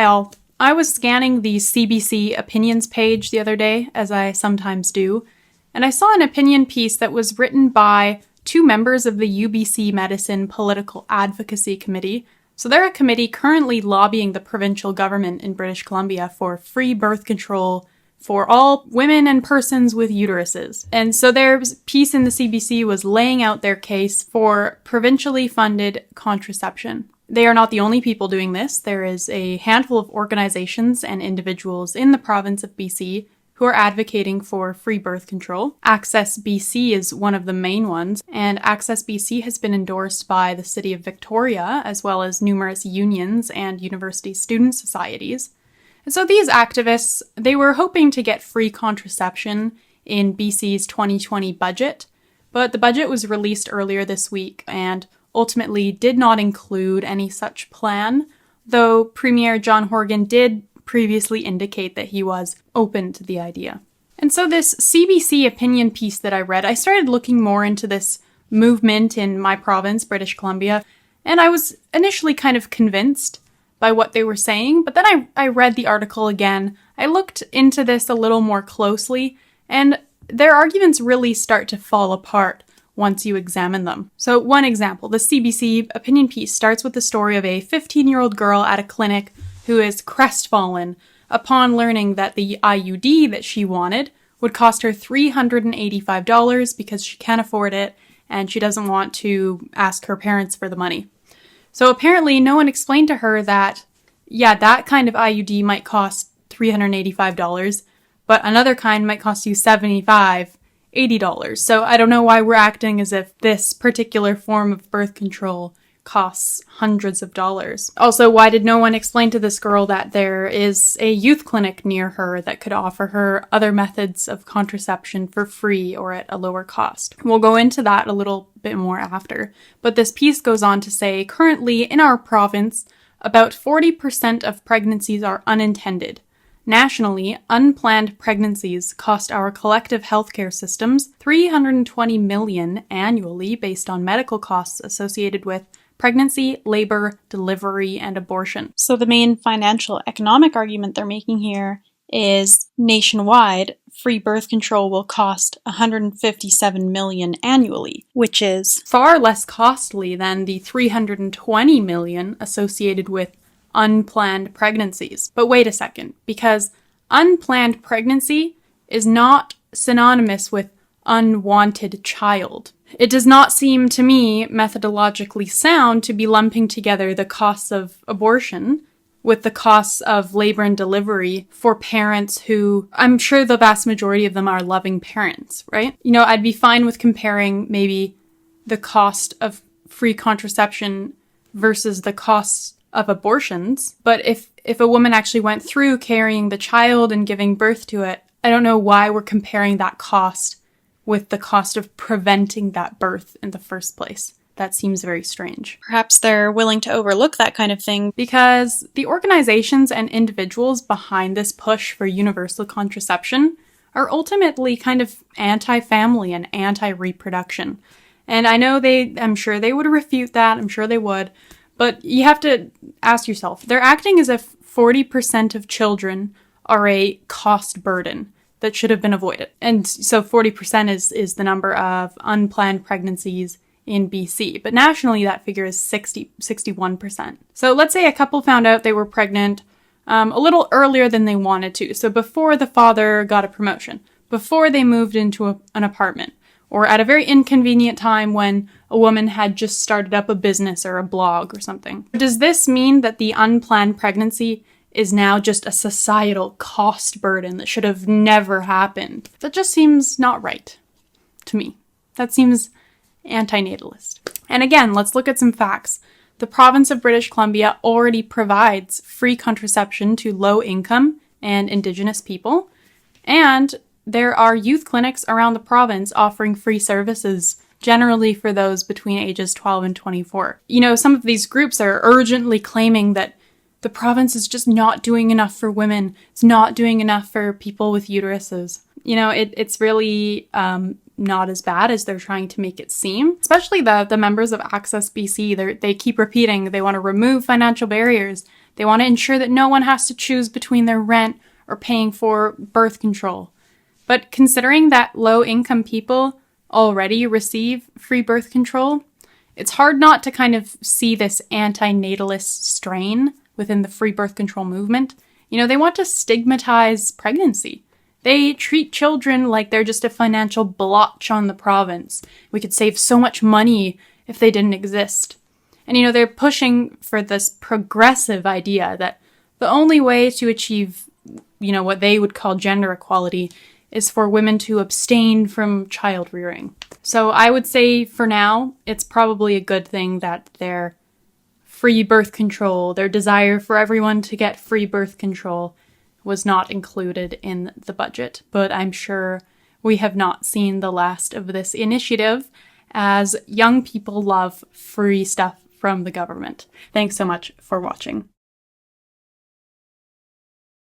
Hi all. I was scanning the CBC opinions page the other day, as I sometimes do, and I saw an opinion piece that was written by two members of the UBC Medicine Political Advocacy Committee. So they're a committee currently lobbying the provincial government in British Columbia for free birth control for all women and persons with uteruses. And so their piece in the CBC was laying out their case for provincially funded contraception. They are not the only people doing this. There is a handful of organizations and individuals in the province of BC who are advocating for free birth control. Access BC is one of the main ones, and Access BC has been endorsed by the City of Victoria, as well as numerous unions and university student societies. And so these activists, they were hoping to get free contraception in BC's 2020 budget, but the budget was released earlier this week and ultimately did not include any such plan, though Premier John Horgan did previously indicate that he was open to the idea. And so this CBC opinion piece that I read, I started looking more into this movement in my province, British Columbia, and I was initially kind of convinced by what they were saying, but then I read the article again. I looked into this a little more closely, and their arguments really start to fall apart once you examine them. So one example, the CBC opinion piece starts with the story of a 15-year-old girl at a clinic who is crestfallen upon learning that the IUD that she wanted would cost her $385 because she can't afford it and she doesn't want to ask her parents for the money. So apparently no one explained to her that, yeah, that kind of IUD might cost $385, but another kind might cost you $75, $80. So I don't know why we're acting as if this particular form of birth control costs hundreds of dollars. Also, why did no one explain to this girl that there is a youth clinic near her that could offer her other methods of contraception for free or at a lower cost? We'll go into that a little bit more after. But this piece goes on to say, currently in our province, about 40% of pregnancies are unintended. Nationally, unplanned pregnancies cost our collective healthcare systems $320 million annually based on medical costs associated with pregnancy, labor, delivery, and abortion. So the main financial economic argument they're making here is nationwide, free birth control will cost $157 million annually, which is far less costly than the $320 million associated with unplanned pregnancies. But wait a second, because unplanned pregnancy is not synonymous with unwanted child. It does not seem to me methodologically sound to be lumping together the costs of abortion with the costs of labor and delivery for parents who, I'm sure the vast majority of them are loving parents, right? You know, I'd be fine with comparing maybe the cost of free contraception versus the costs of abortions, but if a woman actually went through carrying the child and giving birth to it, I don't know why we're comparing that cost with the cost of preventing that birth in the first place. That seems very strange. Perhaps they're willing to overlook that kind of thing because the organizations and individuals behind this push for universal contraception are ultimately kind of anti-family and anti-reproduction. And I know I'm sure they would refute that, I'm sure they would, but you have to ask yourself, they're acting as if 40% of children are a cost burden that should have been avoided. And so 40% is the number of unplanned pregnancies in BC. But nationally, that figure is 61%. So let's say a couple found out they were pregnant a little earlier than they wanted to. So before the father got a promotion, before they moved into an apartment, or at a very inconvenient time when a woman had just started up a business or a blog or something. Does this mean that the unplanned pregnancy is now just a societal cost burden that should have never happened? That just seems not right to me. That seems antinatalist. And again, let's look at some facts. The province of British Columbia already provides free contraception to low-income and Indigenous people, and there are youth clinics around the province offering free services, generally for those between ages 12 and 24. You know, some of these groups are urgently claiming that the province is just not doing enough for women. It's not doing enough for people with uteruses. You know, it's really not as bad as they're trying to make it seem. Especially the members of Access BC, they keep repeating they want to remove financial barriers They want to ensure that no one has to choose between their rent or paying for birth control. But considering that low-income people already receive free birth control, it's hard not to kind of see this anti-natalist strain within the free birth control movement. They want to stigmatize pregnancy. They treat children like they're just a financial blotch on the province. We could save so much money if they didn't exist. And they're pushing for this progressive idea that the only way to achieve, what they would call gender equality is for women to abstain from child rearing. So I would say for now, it's probably a good thing that their free birth control, their desire for everyone to get free birth control was not included in the budget. But I'm sure we have not seen the last of this initiative, as young people love free stuff from the government. Thanks so much for watching.